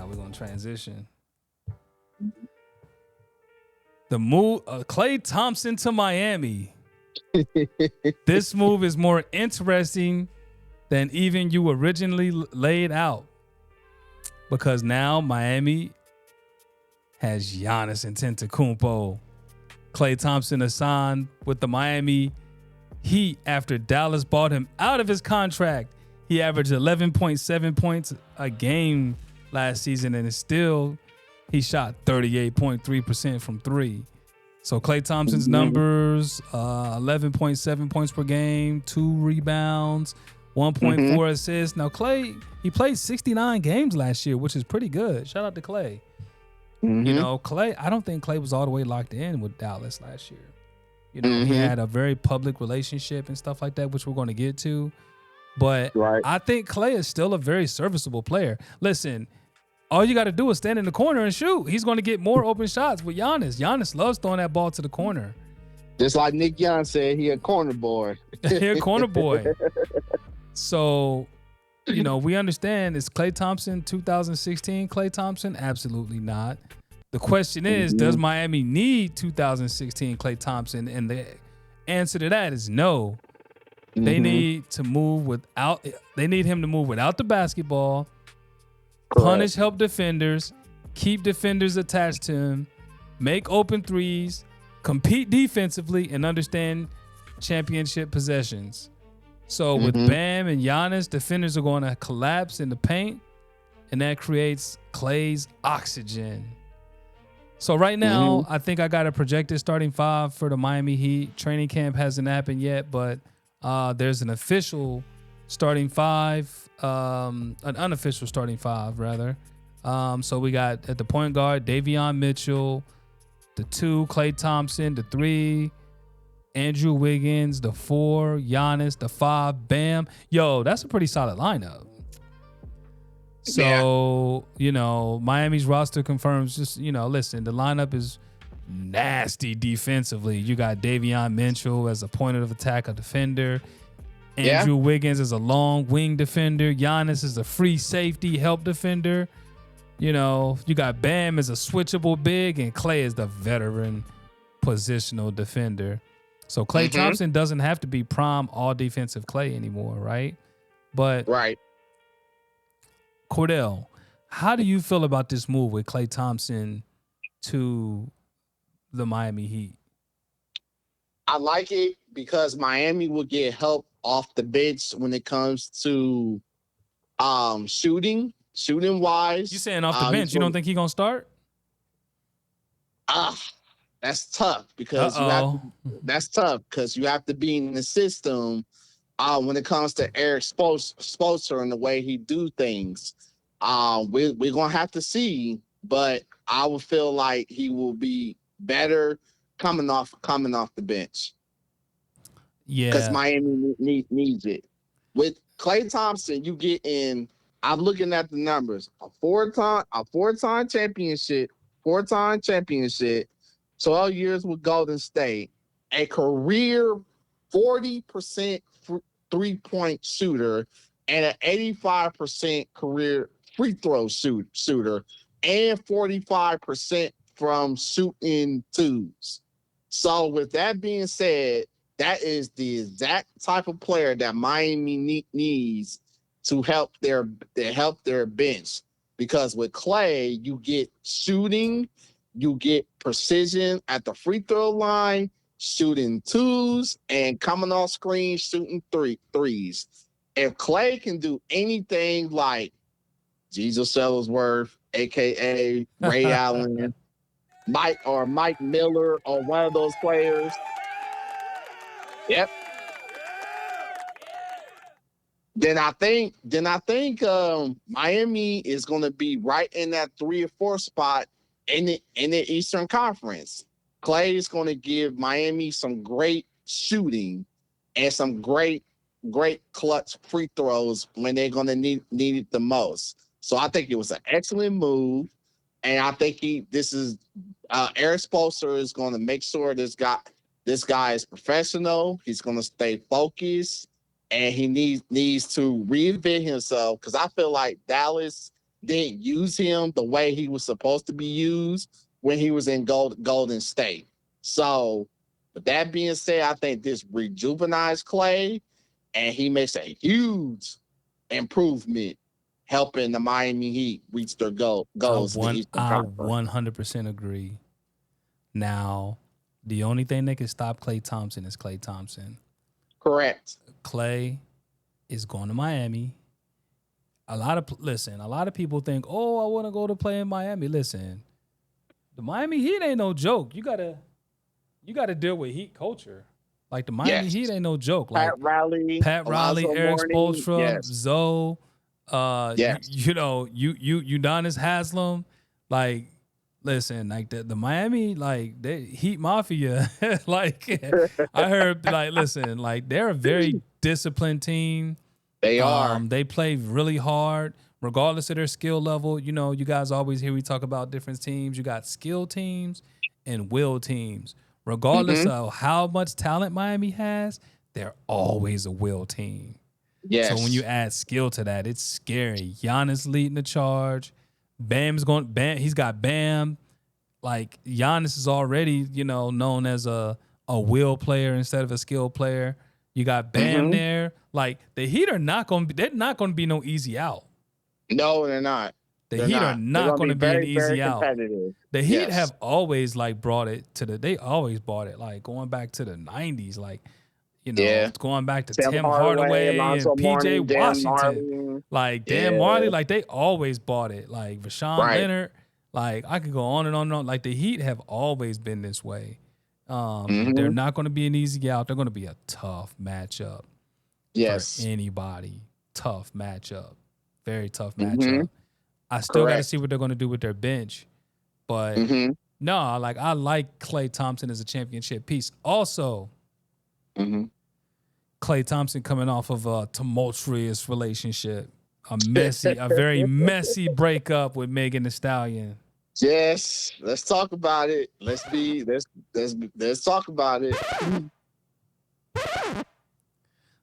Now we're gonna transition. The move, Klay Thompson to Miami. This move is more interesting than even you originally laid out, because now Miami has Giannis Antetokounmpo. Klay Thompson is signed with the Miami Heat after Dallas bought him out of his contract. He averaged 11.7 points a game last season, and he shot 38.3% from three. So Klay Thompson's numbers, 11.7 points per game, 2 rebounds, 1.4 assists. Now Klay, he played 69 games last year, which is pretty good. Shout out to Klay. You know, Klay, I don't think Klay was all the way locked in with Dallas last year. You know, he had a very public relationship and stuff like that, which we're going to get to. But I think Klay is still a very serviceable player. Listen, all you got to do is stand in the corner and shoot. He's going to get more open shots with Giannis. Giannis loves throwing that ball to the corner. Just like Nick Young said, he a corner boy. He a corner boy. So, you know, we understand, is Klay Thompson 2016 Klay Thompson? Absolutely not. The question is, does Miami need 2016 Klay Thompson? And the answer to that is no. They need to move without. They need him to move without the basketball, punish help defenders, keep defenders attached to him, make open threes, compete defensively, and understand championship possessions. So with Bam and Giannis, defenders are going to collapse in the paint, and that creates Klay's oxygen. So right now, I think I got a projected starting 5 for the Miami Heat. Training camp hasn't happened yet, but there's an official starting 5, an unofficial starting 5 rather. So we got at the point guard Davion Mitchell, the 2 Klay Thompson, the 3 Andrew Wiggins, the 4 Giannis, the 5 Bam. Yo, that's a pretty solid lineup. So, you know, Miami's roster confirms just, you know, listen, the lineup is nasty defensively. You got Davion Mitchell as a point of attack, a defender. Andrew Wiggins is a long wing defender. Giannis is a free safety help defender. You know, you got Bam as a switchable big, and Klay is the veteran positional defender. So Klay Thompson doesn't have to be prime all defensive Klay anymore, right? But Cordell, how do you feel about this move with Klay Thompson to the Miami Heat? I like it because Miami will get help off the bench when it comes to shooting wise. You saying off the bench? You don't think he's gonna start? That's tough because you have to be in the system when it comes to Erik Spoelstra and the way he do things. We're gonna have to see, but I would feel like he will be better coming off the bench. Yeah, because Miami needs it. With Klay Thompson, you get in. I'm looking at the numbers: a four-time championship, 12 years with Golden State, a career 40% three-point shooter, and an 85% career free throw shooter, and 45% from shooting twos. So with that being said, that is the exact type of player that Miami needs to help their bench. Because with Klay, you get shooting, you get precision at the free throw line, shooting twos, and coming off screen shooting threes. If Klay can do anything like Jesus Ellsworth, aka Ray Allen, Mike Miller, or one of those players. Yep. Then I think Miami is going to be right in that 3 or 4 spot in the Eastern Conference. Klay is going to give Miami some great shooting and some great clutch free throws when they're going to need it the most. So I think it was an excellent move, and I think Erik Spoelstra is going to make sure this guy is professional. He's going to stay focused, and he needs to reinvent himself, because I feel like Dallas didn't use him the way he was supposed to be used when he was in Golden State. So, with that being said, I think this rejuvenized Klay, and he makes a huge improvement, helping the Miami Heat reach their goals. I 100% agree. Now, the only thing that can stop Klay Thompson is Klay Thompson. Correct. Klay is going to Miami. A lot of people think, oh, I want to go to play in Miami. Listen, the Miami Heat ain't no joke. You gotta deal with Heat culture. Like the Miami Heat ain't no joke. Like Pat Riley, Erik Spoelstra, Zoe, yes. Udonis Haslam. Like, listen, like the Miami, like the Heat Mafia. Like I heard, like, listen, like they're a very disciplined team. They are. They play really hard, regardless of their skill level. You know, you guys always hear me talk about different teams. You got skill teams and will teams. Regardless of how much talent Miami has, they're always a will team. Yes. So when you add skill to that, it's scary. Giannis leading the charge. He's got Bam. Like Giannis is already, known as a will player instead of a skill player. You got Bam there. Like the Heat are not going to be no easy out. No, they're not. The Heat are not going to be an easy out. The Heat have always brought it they always brought it, like going back to the 90s, like, going back to Tim Hardaway and PJ Washington. Like Dan Marley, like they always bought it. Like Rashawn Leonard, like I could go on and on and on. Like the Heat have always been this way. They're not going to be an easy out. They're going to be a tough matchup. Yes. For anybody. Tough matchup. Very tough matchup. I still got to see what they're going to do with their bench. But no, like I like Klay Thompson as a championship piece. Also, Klay Thompson coming off of a tumultuous relationship, a very messy breakup with Megan Thee Stallion. Yes, let's talk about it. Let's talk about it.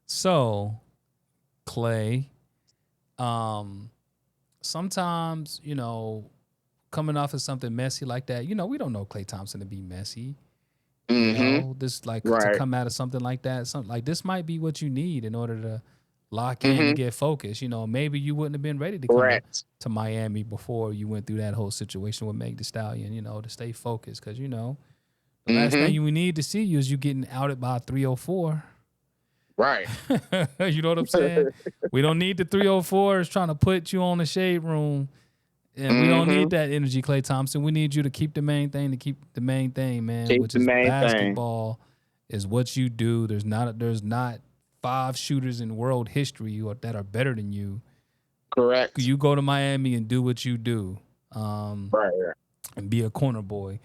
So, Klay, sometimes, coming off of something messy like that, we don't know Klay Thompson to be messy. To come out of something like that, something like this might be what you need in order to lock in and get focused. Maybe you wouldn't have been ready to come to Miami before you went through that whole situation with Meg Thee Stallion, to stay focused. Because, the last thing we need to see you is you getting outed by 304. Right. You know what I'm saying? We don't need the 304s trying to put you on the shade room. And we don't need that energy, Klay Thompson. We need you to keep the main thing, man. Which is basketball is what you do. There's not 5 shooters in world history that are better than you. Correct. You go to Miami and do what you do. And be a corner boy.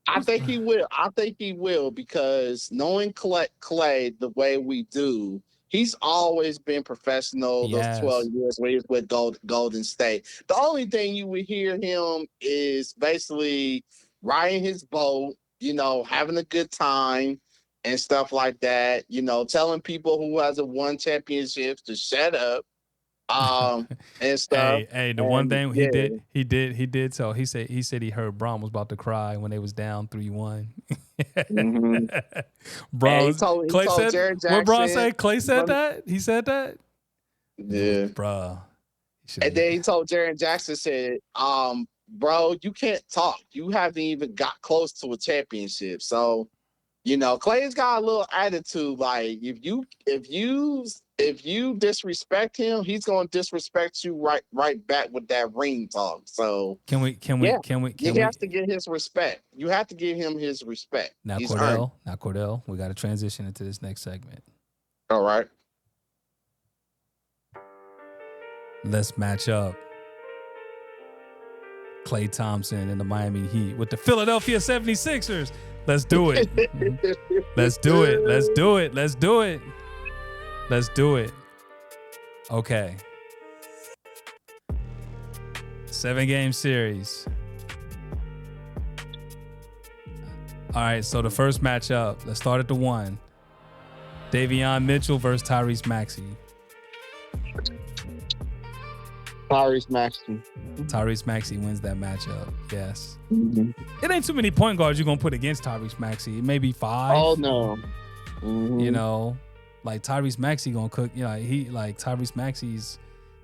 I think he will because knowing Klay the way we do, he's always been professional those 12 years when he was with Golden State. The only thing you would hear him is basically riding his boat, having a good time and stuff like that, telling people who hasn't won championships to shut up. And stuff. One thing he did tell, he said he heard Braun was about to cry when they was down 3-1. Braun, Klay said, Jared Jackson, what Braun say? Klay said that? He said that? Yeah. Bruh. And then he told Jared Jackson, said, bro, you can't talk. You haven't even got close to a championship. So, Klay's got a little attitude. Like if you disrespect him, he's gonna disrespect you right back with that ring talk. So he has to get his respect. You have to give him his respect. Now Cordell, we got to transition into this next segment. All right. Let's match up Klay Thompson and the Miami Heat with the Philadelphia 76ers. Let's do it. Let's do it. Let's do it. Let's do it. Let's do it. Okay. 7-game series. All right, so the first matchup, let's start at the 1. Davion Mitchell versus Tyrese Maxey. Tyrese Maxey. Tyrese Maxey wins that matchup. Yes. Mm-hmm. It ain't too many point guards you're gonna put against Tyrese Maxey. Maybe 5. Oh no. Mm-hmm. You know, like Tyrese Maxey gonna cook. You know, Tyrese Maxey's.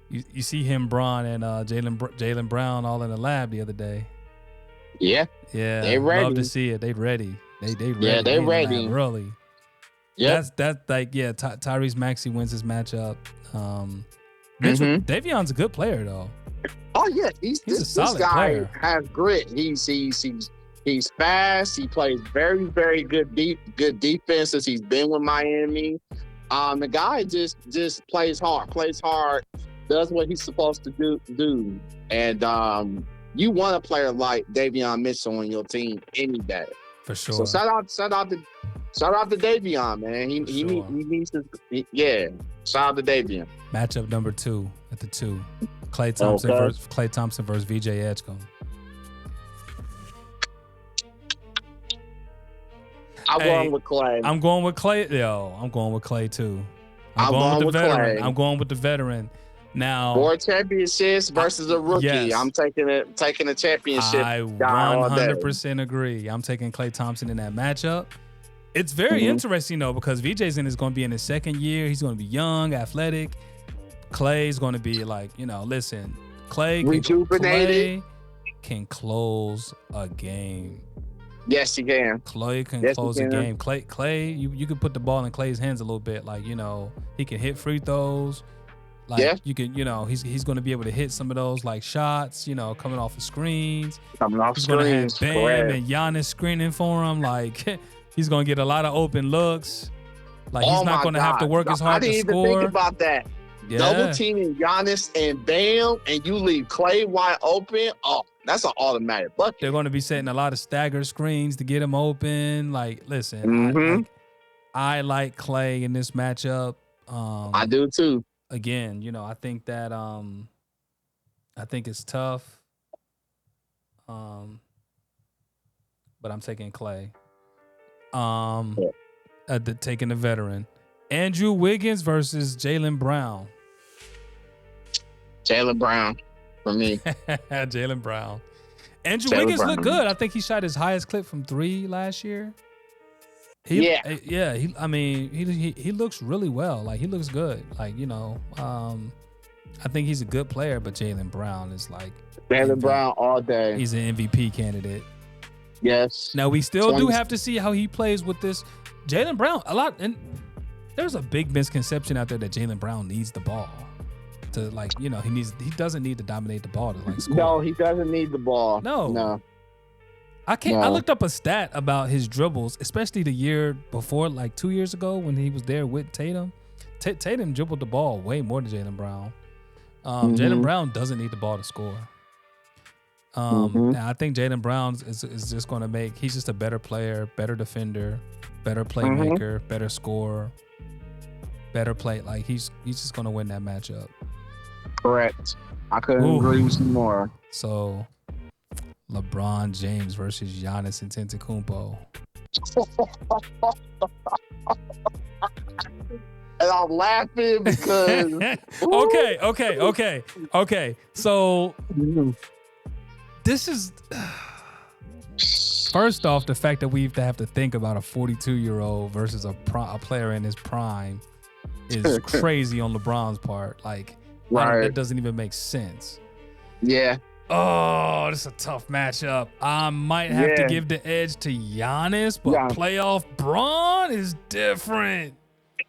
You see him, Braun, and Jaylen Brown all in the lab the other day. Yeah. Yeah. They ready. Love to see it. They ready. They ready. Yeah, they ready. Really. Yeah. That's like Tyrese Maxey wins his matchup. Davion's a good player though. Oh yeah, He's a solid this guy player. has grit. He's fast. He plays very, very good defense since he's been with Miami. The guy just plays hard, does what he's supposed to do. And you want a player like Davion Mitchell on your team any day. For sure. So shout out to Davion, man. He needs to shout out to Davion. Matchup number 2 at the 2. Klay Thompson versus VJ Edgecombe. I'm going with Klay. I'm going with Klay. I'm going with Klay too. I'm going with the veteran. Klay. I'm going with the veteran. Now, 4 championships versus a rookie. Yes. I'm taking a championship. I 100% agree. I'm taking Klay Thompson in that matchup. It's very interesting though because VJ's is going to be in his second year. He's going to be young, athletic. Klay's going to be like, listen, Klay can close a game. Yes, he can. Klay can close a game. Klay, you can put the ball in Klay's hands a little bit. Like, he can hit free throws. Like you can, he's going to be able to hit some of those like shots, coming off of screens. He's going to have Bam and Giannis screening for him. Like he's going to get a lot of open looks. Like he's not going to have to work as hard to score. I didn't even think about that. Yeah. Double teaming Giannis and Bam, and you leave Klay wide open. Oh, that's an automatic bucket. They're going to be setting a lot of stagger screens to get him open. Like, listen, I like Klay in this matchup. I do too. Again, I think that I think it's tough. But I'm taking Klay. Taking the veteran. Andrew Wiggins versus Jaylen Brown. Jaylen Brown for me. Jaylen Brown. Andrew Wiggins looked good. I think he shot his highest clip from 3 last year. He looks really well. Like he looks good. Like, I think he's a good player, but Jaylen Brown is like Jaylen Brown all day. He's an MVP candidate. Yes. Now we still do have to see how he plays with this Jaylen Brown. And there's a big misconception out there that Jaylen Brown needs the ball to he doesn't need to dominate the ball to like score. No, he doesn't need the ball. No. I looked up a stat about his dribbles, especially the year before, like 2 years ago when he was there with Tatum. Tatum dribbled the ball way more than Jaylen Brown. Jaylen Brown doesn't need the ball to score. Now I think Jaylen Brown is just going to he's just a better player, better defender, better playmaker, better scorer, better play. Like he's just going to win that matchup. Correct. I couldn't agree with you more. So LeBron James versus Giannis Antetokounmpo. And I'm laughing because Okay. So this is first off, the fact that we have to think about a 42-year-old versus a player in his prime is crazy on LeBron's part. Like, that doesn't even make sense. Yeah. Oh, this is a tough matchup. I might have to give the edge to Giannis, but playoff Bron is different.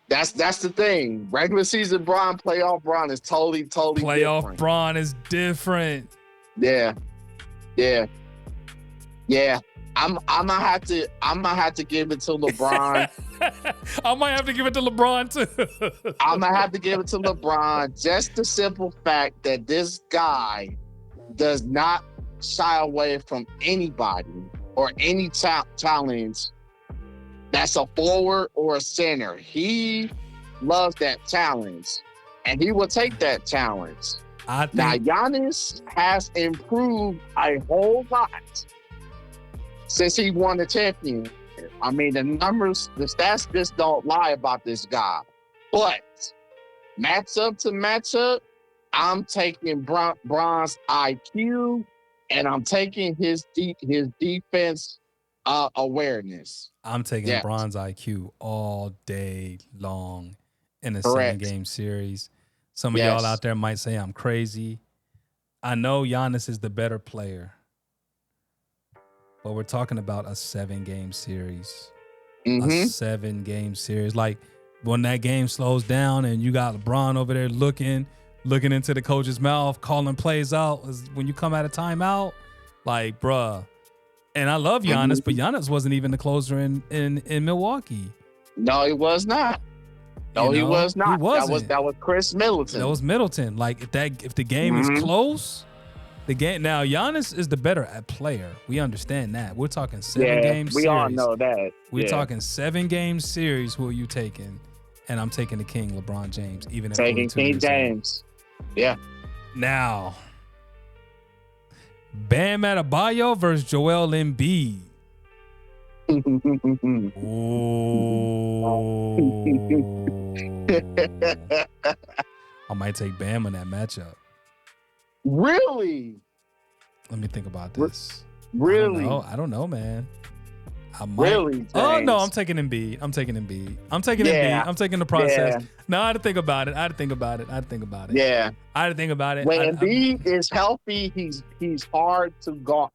That's the thing. Regular season Bron, playoff Bron is totally playoff different. Bron is different. Yeah. I'm gonna have to give it to LeBron. I might have to give it to LeBron too. I'm gonna have to give it to LeBron. Just the simple fact that this guy does not shy away from anybody or any challenge that's a forward or a center. He loves that challenge, and he will take that challenge. Now, Giannis has improved a whole lot since he won the championship. I mean, the numbers, the stats just don't lie about this guy. But matchup to matchup, I'm taking Bron's IQ, and I'm taking his defense awareness. I'm taking Yes. Bron's IQ all day long in a Correct. 7-game series. Some of Yes. y'all out there might say I'm crazy. I know Giannis is the better player, but we're talking about a 7-game series. A 7-game series. Like when that game slows down and you got LeBron over there looking into the coach's mouth, calling plays out. When you come out of timeout, like, bruh. And I love Giannis, but Giannis wasn't even the closer in Milwaukee. No, he was not. No, he was not. He wasn't. That was Chris Middleton. That was Middleton. Like if the game is close, the game now Giannis is the better player. We understand that. We're talking 7-game series. We all know that. We're talking 7-game series. Who are you taking? And I'm taking the King, LeBron James. Even if taking King James. Yeah. Now, Bam Adebayo versus Joel Embiid. I might take Bam in that matchup. Really? Let me think about this. Really? I don't know, man. I might. Really? James? Oh no, I'm taking Embiid. I'm taking Embiid. I'm taking the process. Yeah. No, I had to think about it. Yeah. I had to think about it. When Embiid is healthy, he's hard to guard.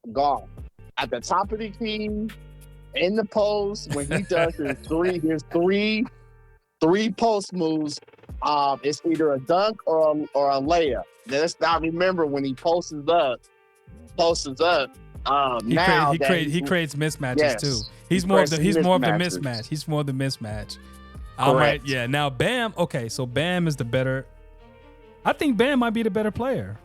At the top of the key, in the post, when he does his three post moves, it's either a dunk or a layup. Let's not remember when he posts up. He creates mismatches too. He's more of the mismatch. He's more of the mismatch. Correct. Now Bam. Okay, so Bam is the better. I think Bam might be the better player.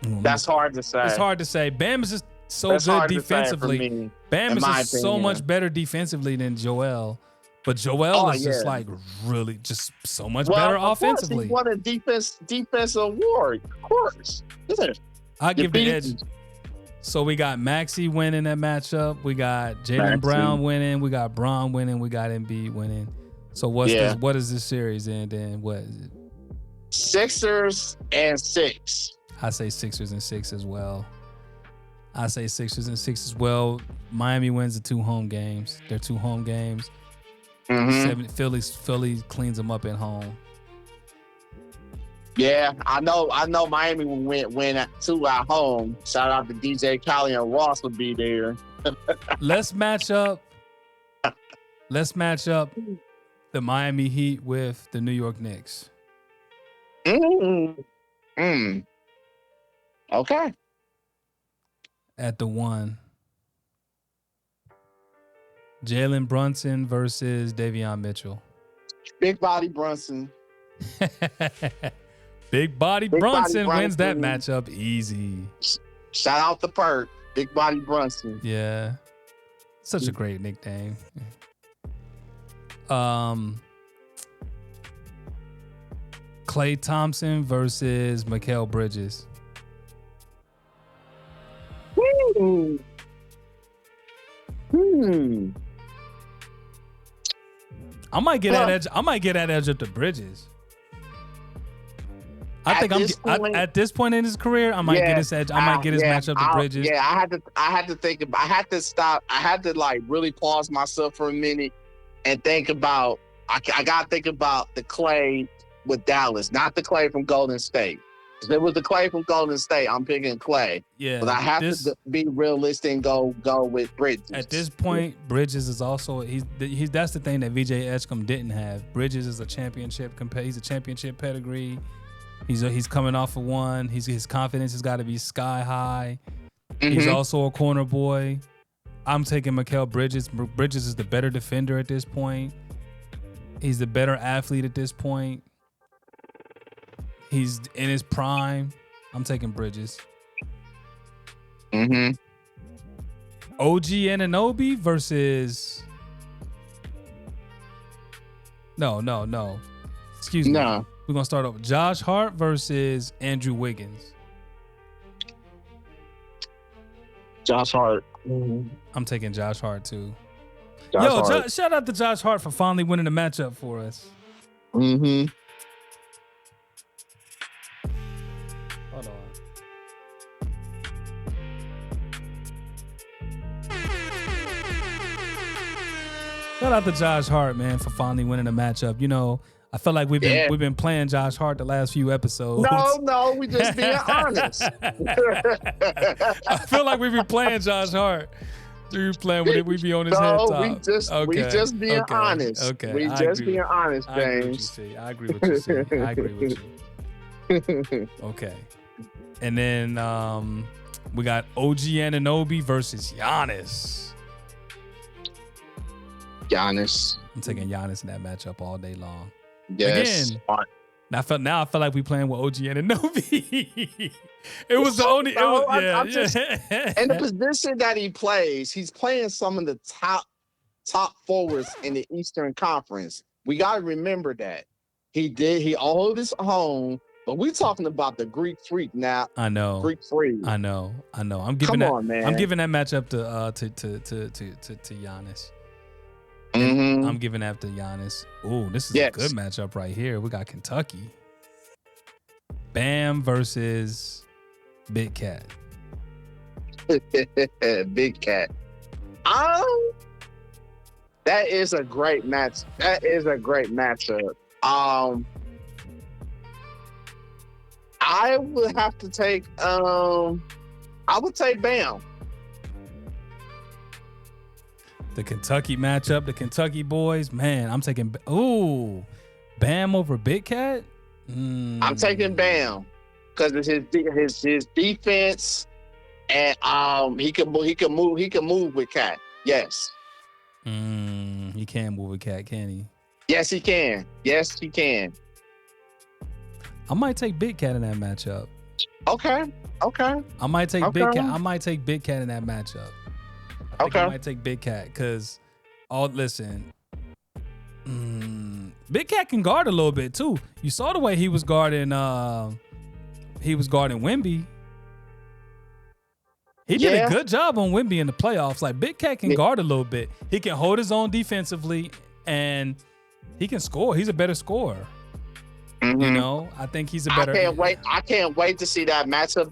That's hard to say. It's hard to say. Bam is just so good defensively. Bam is just so much better defensively than Joel. But Joel is just like really just so much better offensively. He won a defense award, of course. I give the edge. So we got Maxey winning that matchup. We got Jaylen Brown winning. We got Bron winning. We got Embiid winning. So what is this series? And then what is it? Sixers and 6. I say Sixers and 6 as well. Miami wins the 2 home games. They're 2 home games. Philly cleans them up at home. Yeah, I know Miami will win 2 at home. Shout out to DJ Khaled and Ross will be there. Let's match up the Miami Heat with the New York Knicks. Okay. At the 1. Jalen Brunson versus Davion Mitchell. Big body Brunson. Big body Brunson wins that matchup easy. Shout out to Perk. Big body Brunson. Yeah. Such a great nickname. Klay Thompson versus Mikal Bridges. I might get that edge. I might get that edge up to Bridges. At this point in his career, I might get his edge. I might get his matchup to Bridges. Yeah, I had to think about. I had to stop. I had to like really pause myself for a minute and think about. I gotta think about the Klay with Dallas, not the Klay from Golden State. If it was the Klay from Golden State, I'm picking Klay. Yeah, but I have to be realistic and go with Bridges. At this point, Bridges is also he's that's the thing that VJ Edgecombe didn't have. Bridges is a championship. He's a championship pedigree. He's coming off of one. His confidence has got to be sky high. He's also a corner boy. I'm taking Mikal Bridges. Bridges is the better defender at this point. He's the better athlete at this point. He's in his prime. I'm taking Bridges. OG Anunoby versus... No. Excuse me. No. We're going to start off. Josh Hart versus Andrew Wiggins. Josh Hart. I'm taking Josh Hart too. Shout out to Josh Hart for finally winning the matchup for us. Shout out to Josh Hart, man, for finally winning a matchup. You know, I feel like we've been playing Josh Hart the last few episodes. No, we just being honest. I feel like we've been playing Josh Hart. We playing with it. We be on his head top. We just being honest. Okay, we just being honest, James. I agree with you. I agree with you. Okay, and then we got OG Anunoby versus Giannis. Giannis. I'm taking Giannis in that matchup all day long. Yes. Again, I feel like we playing with OG Anunoby. It was the only. Just, and the position that he plays, he's playing some of the top forwards in the Eastern Conference. We got to remember that he all of his own. But we're talking about the Greek Freak now. I know. Greek Freak. I know. I'm giving man. I'm giving that matchup to Giannis. Mm-hmm. I'm giving that to Giannis. Ooh, this is a good matchup right here. We got Kentucky. Bam versus Big Cat. Big Cat. That is a great match. That is a great matchup. I would have to take I would take Bam. The Kentucky matchup, the Kentucky boys, man, I'm taking Bam over Big Cat. I'm taking Bam because of his defense, and he can move with Cat. Yes. He can move with Cat, can he? Yes, he can. Yes, he can. I might take Big Cat in that matchup. Okay. I might take Big Cat. I might take Big Cat in that matchup. I might take Big Cat because, listen, Big Cat can guard a little bit too. You saw the way he was guarding. He was guarding Wemby. He did a good job on Wemby in the playoffs. Like Big Cat can guard a little bit. He can hold his own defensively, and he can score. He's a better scorer. Mm-hmm. You know, I think he's a better. I can't wait to see that matchup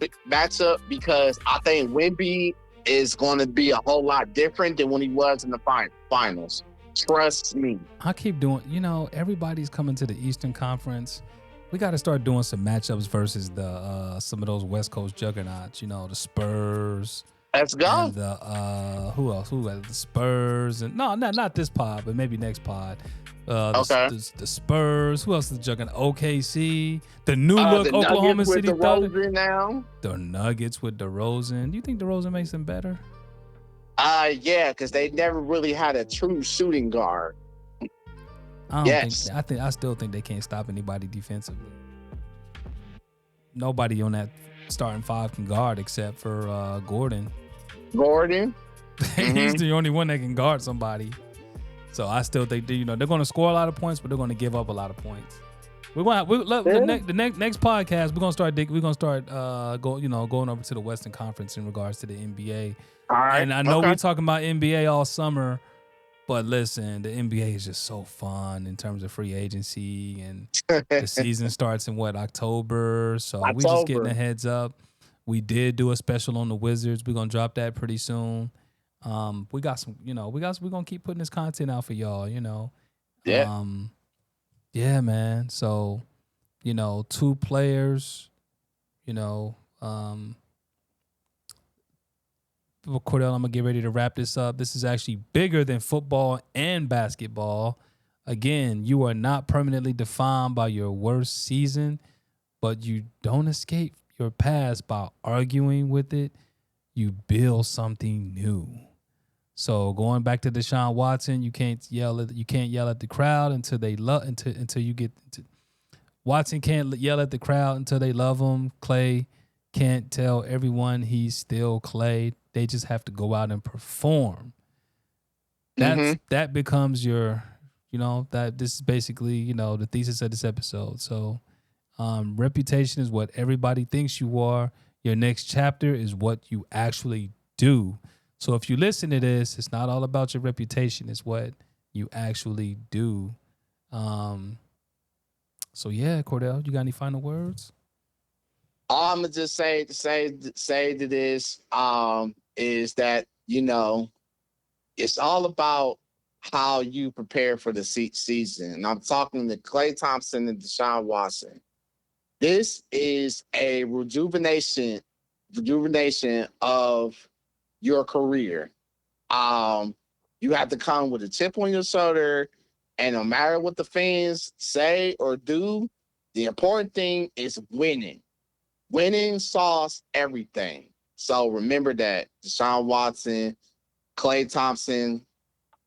because I think Wemby is going to be a whole lot different than when he was in the finals. Trust me. I keep doing, everybody's coming to the Eastern Conference. We got to start doing some matchups versus the some of those West Coast juggernauts, the Spurs. Let's go. And who else? The Spurs. And no, not this pod, but maybe next pod. The Spurs. Who else is juggling? OKC. The new look the Oklahoma City Thunder now. The Nuggets with DeRozan. Do you think DeRozan makes them better? Yeah, because they never really had a true shooting guard. I still think they can't stop anybody defensively. Nobody on that starting five can guard except for Gordon. He's the only one that can guard somebody. So I still think they're going to score a lot of points, but they're going to give up a lot of points. The next podcast we're going to start going over to the Western Conference in regards to the NBA. All right. And I know we're talking about NBA all summer, but listen, the NBA is just so fun in terms of free agency, and the season starts in October. So we just getting a heads up. We did do a special on the Wizards. We're going to drop that pretty soon. We got some, we're gonna keep putting this content out for y'all, Yeah. Yeah, man. So, 2 players, Cordell, I'm gonna get ready to wrap this up. This is actually bigger than football and basketball. Again, you are not permanently defined by your worst season, but you don't escape your past by arguing with it. You build something new. So going back to Deshaun Watson, you can't yell at the crowd until you get to, Watson can't yell at the crowd until they love him. Klay can't tell everyone he's still Klay. They just have to go out and perform. That becomes your, that this is basically, the thesis of this episode. So reputation is what everybody thinks you are. Your next chapter is what you actually do. So if you listen to this, it's not all about your reputation. It's what you actually do. So yeah, Cordell, you got any final words? All I'm gonna just say to this is that it's all about how you prepare for the season. And I'm talking to Klay Thompson and Deshaun Watson. This is a rejuvenation of your career. You have to come with a chip on your shoulder, and no matter what the fans say or do, the important thing is winning. Winning solves everything. So remember that, Deshaun Watson, Klay Thompson.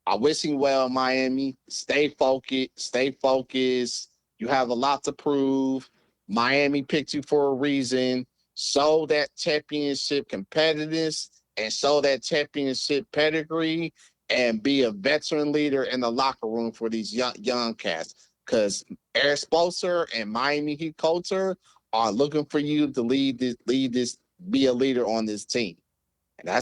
I wish you well, Miami. Stay focused. Stay focused. You have a lot to prove. Miami picked you for a reason. Show that championship competitiveness and show that championship pedigree and be a veteran leader in the locker room for these young cats. Because Erik Spoelstra and Miami Heat culture are looking for you to lead this, be a leader on this team.